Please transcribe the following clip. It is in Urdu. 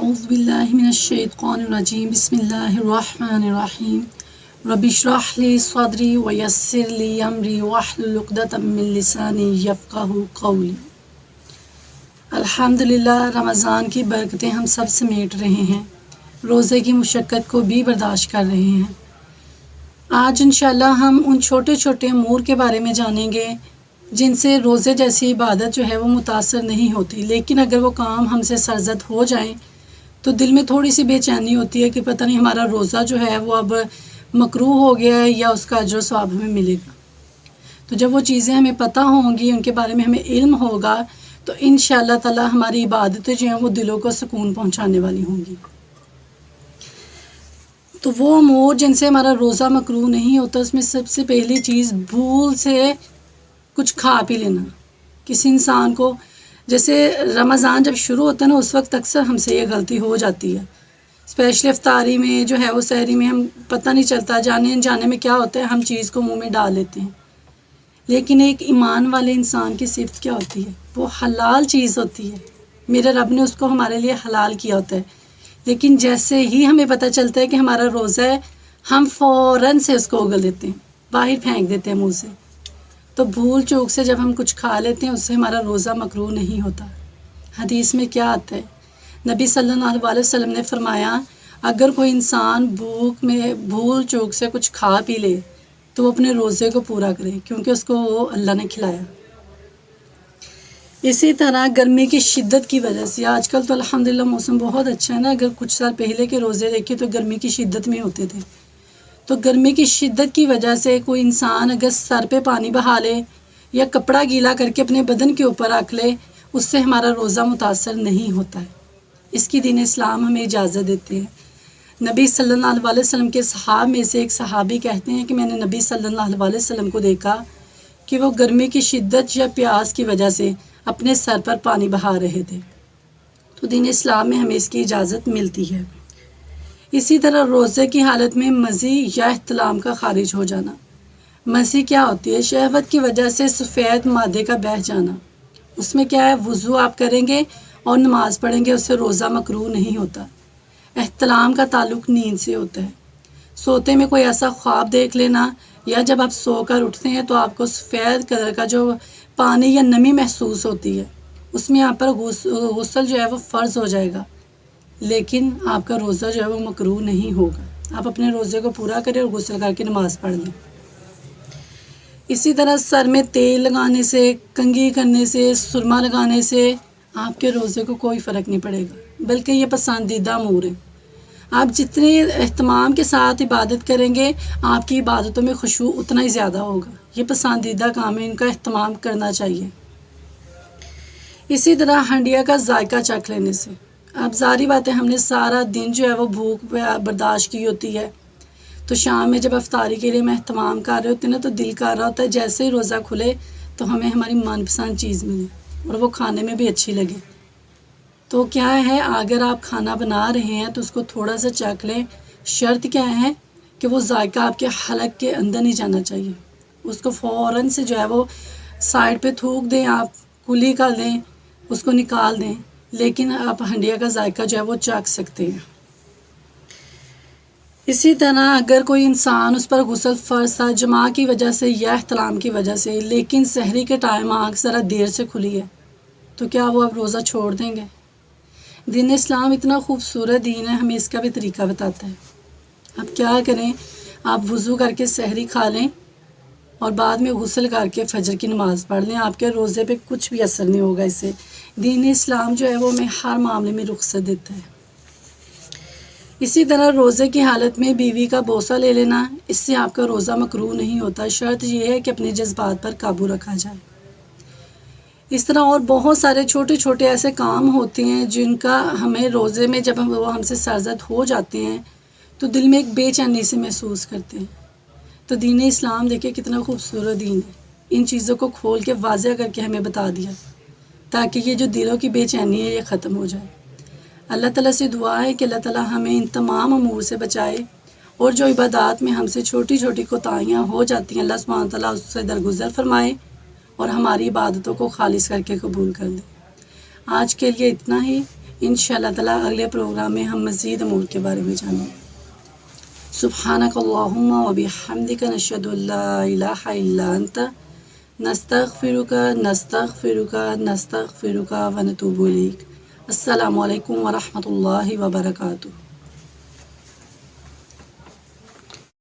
اعوذ باللہ من الشیطان الرجیم بسم اللہ الرحمن الرحیم رب اشرح لی صدری ویسر لی امری واحلل عقدۃ من لسانی یفقہوا قولی۔ الحمدللہ رمضان کی برکتیں ہم سب سمیٹ رہے ہیں، روزے کی مشقت کو بھی برداشت کر رہے ہیں۔ آج انشاءاللہ ہم ان چھوٹے چھوٹے امور کے بارے میں جانیں گے جن سے روزے جیسی عبادت جو ہے وہ متاثر نہیں ہوتی، لیکن اگر وہ کام ہم سے سرزد ہو جائیں تو دل میں تھوڑی سی بے چینی ہوتی ہے کہ پتہ نہیں ہمارا روزہ جو ہے وہ اب مکروہ ہو گیا ہے یا اس کا اجر و ثواب ہمیں ملے گا۔ تو جب وہ چیزیں ہمیں پتہ ہوں گی، ان کے بارے میں ہمیں علم ہوگا، تو انشاءاللہ تعالی ہماری عبادتیں جو ہیں وہ دلوں کو سکون پہنچانے والی ہوں گی۔ تو وہ امور جن سے ہمارا روزہ مکروہ نہیں ہوتا، اس میں سب سے پہلی چیز بھول سے کچھ کھا پی لینا۔ کسی انسان کو جیسے رمضان جب شروع ہوتا ہے نا، اس وقت اکثر ہم سے یہ غلطی ہو جاتی ہے، اسپیشلی افطاری میں جو ہے وہ سحری میں ہم پتہ نہیں چلتا، جانے انجانے میں کیا ہوتا ہے ہم چیز کو منہ میں ڈال لیتے ہیں۔ لیکن ایک ایمان والے انسان کی صفت کیا ہوتی ہے؟ وہ حلال چیز ہوتی ہے، میرے رب نے اس کو ہمارے لیے حلال کیا ہوتا ہے، لیکن جیسے ہی ہمیں پتہ چلتا ہے کہ ہمارا روزہ ہے، ہم فوراً سے اس کو اگل دیتے ہیں، باہر پھینک دیتے ہیں منہ سے۔ تو بھول چوک سے جب ہم کچھ کھا لیتے ہیں، اس سے ہمارا روزہ مکروہ نہیں ہوتا۔ حدیث میں کیا آتا ہے؟ نبی صلی اللہ علیہ وسلم نے فرمایا، اگر کوئی انسان بھوک میں بھول چوک سے کچھ کھا پی لے تو وہ اپنے روزے کو پورا کرے، کیونکہ اس کو وہ اللہ نے کھلایا۔ اسی طرح گرمی کی شدت کی وجہ سے، آج کل تو الحمدللہ موسم بہت اچھا ہے نا، اگر کچھ سال پہلے کے روزے دیکھے تو گرمی کی شدت میں ہوتے تھے، تو گرمی کی شدت کی وجہ سے کوئی انسان اگر سر پہ پانی بہا لے یا کپڑا گیلا کر کے اپنے بدن کے اوپر رکھ لے، اس سے ہمارا روزہ متاثر نہیں ہوتا ہے۔ اس کی دین اسلام ہمیں اجازت دیتے ہیں۔ نبی صلی اللہ علیہ وسلم کے صحابہ میں سے ایک صحابی کہتے ہیں کہ میں نے نبی صلی اللہ علیہ وسلم کو دیکھا کہ وہ گرمی کی شدت یا پیاس کی وجہ سے اپنے سر پر پانی بہا رہے تھے۔ تو دین اسلام میں ہمیں اس کی اجازت ملتی ہے۔ اسی طرح روزے کی حالت میں مزی یا احتلام کا خارج ہو جانا۔ مزی کیا ہوتی ہے؟ شہوت کی وجہ سے سفید مادے کا بہہ جانا۔ اس میں کیا ہے؟ وضو آپ کریں گے اور نماز پڑھیں گے، اس سے روزہ مکروہ نہیں ہوتا۔ احتلام کا تعلق نیند سے ہوتا ہے۔ سوتے میں کوئی ایسا خواب دیکھ لینا یا جب آپ سو کر اٹھتے ہیں تو آپ کو سفید کلر کا جو پانی یا نمی محسوس ہوتی ہے، اس میں آپ پر غسل جو ہے وہ فرض ہو جائے گا، لیکن آپ کا روزہ جو ہے وہ مکروہ نہیں ہوگا۔ آپ اپنے روزے کو پورا کریں اور غسل کر کے نماز پڑھ لیں۔ اسی طرح سر میں تیل لگانے سے، کنگھی کرنے سے، سرما لگانے سے آپ کے روزے کو کوئی فرق نہیں پڑے گا، بلکہ یہ پسندیدہ امور ہیں۔ آپ جتنے اہتمام کے ساتھ عبادت کریں گے، آپ کی عبادتوں میں خشوع اتنا ہی زیادہ ہوگا۔ یہ پسندیدہ کام ہے، ان کا اہتمام کرنا چاہیے۔ اسی طرح ہنڈیا کا ذائقہ چکھ لینے سے، اب ظاہری بات ہے ہم نے سارا دن جو ہے وہ بھوک برداشت کی ہوتی ہے، تو شام میں جب افطاری کے لیے ہم اہتمام کر رہے ہوتے ہیں نا، تو دل کر رہا ہوتا ہے جیسے ہی روزہ کھلے تو ہمیں ہماری من پسند چیز ملے اور وہ کھانے میں بھی اچھی لگے۔ تو کیا ہے، اگر آپ کھانا بنا رہے ہیں تو اس کو تھوڑا سا چکھ لیں۔ شرط کیا ہے کہ وہ ذائقہ آپ کے حلق کے اندر نہیں جانا چاہیے، اس کو فوراً سے جو ہے وہ سائڈ پہ تھوک دیں، آپ کلی کر دیں، اس کو نکال دیں، لیکن آپ ہنڈیا کا ذائقہ جو ہے وہ چکھ سکتے ہیں۔ اسی طرح اگر کوئی انسان اس پر غسل فرض تھا جماع کی وجہ سے یا احتلام کی وجہ سے، لیکن سحری کے ٹائم آنکھ ذرا دیر سے کھلی ہے، تو کیا وہ اب روزہ چھوڑ دیں گے؟ دین اسلام اتنا خوبصورت دین ہے، ہمیں اس کا بھی طریقہ بتاتا ہے۔ اب کیا کریں، آپ وضو کر کے سحری کھا لیں اور بعد میں غسل کر کے فجر کی نماز پڑھ لیں، آپ کے روزے پہ کچھ بھی اثر نہیں ہوگا اس سے۔ دین اسلام جو ہے وہ ہمیں ہر معاملے میں رخصت دیتا ہے۔ اسی طرح روزے کی حالت میں بیوی کا بوسہ لے لینا، اس سے آپ کا روزہ مکروہ نہیں ہوتا، شرط یہ ہے کہ اپنے جذبات پر قابو رکھا جائے۔ اس طرح اور بہت سارے چھوٹے چھوٹے ایسے کام ہوتے ہیں جن کا ہمیں روزے میں جب وہ ہم سے سرزد ہو جاتے ہیں تو دل میں ایک بے چینی سے محسوس کرتے ہیں۔ تو دین اسلام دیکھیں کتنا خوبصورت دین ہے، ان چیزوں کو کھول کے واضح کر کے ہمیں بتا دیا تاکہ یہ جو دلوں کی بے چینی ہے یہ ختم ہو جائے۔ اللہ تعالیٰ سے دعا ہے کہ اللہ تعالیٰ ہمیں ان تمام امور سے بچائے، اور جو عبادات میں ہم سے چھوٹی چھوٹی کوتاہیاں ہو جاتی ہیں اللہ سبحانہ تعالیٰ اس سے درگزر فرمائے اور ہماری عبادتوں کو خالص کر کے قبول کر دے۔ آج کے لیے اتنا ہی، انشاءاللہ تعالیٰ اگلے پروگرام میں ہم مزید امور کے بارے میں جانیں گے۔ سبحانک اللہم و بحمدک نشہد ان لا الہ الا انت نستغفرک و نتوب الیک۔ السلام علیکم ورحمۃ اللہ وبرکاتہ۔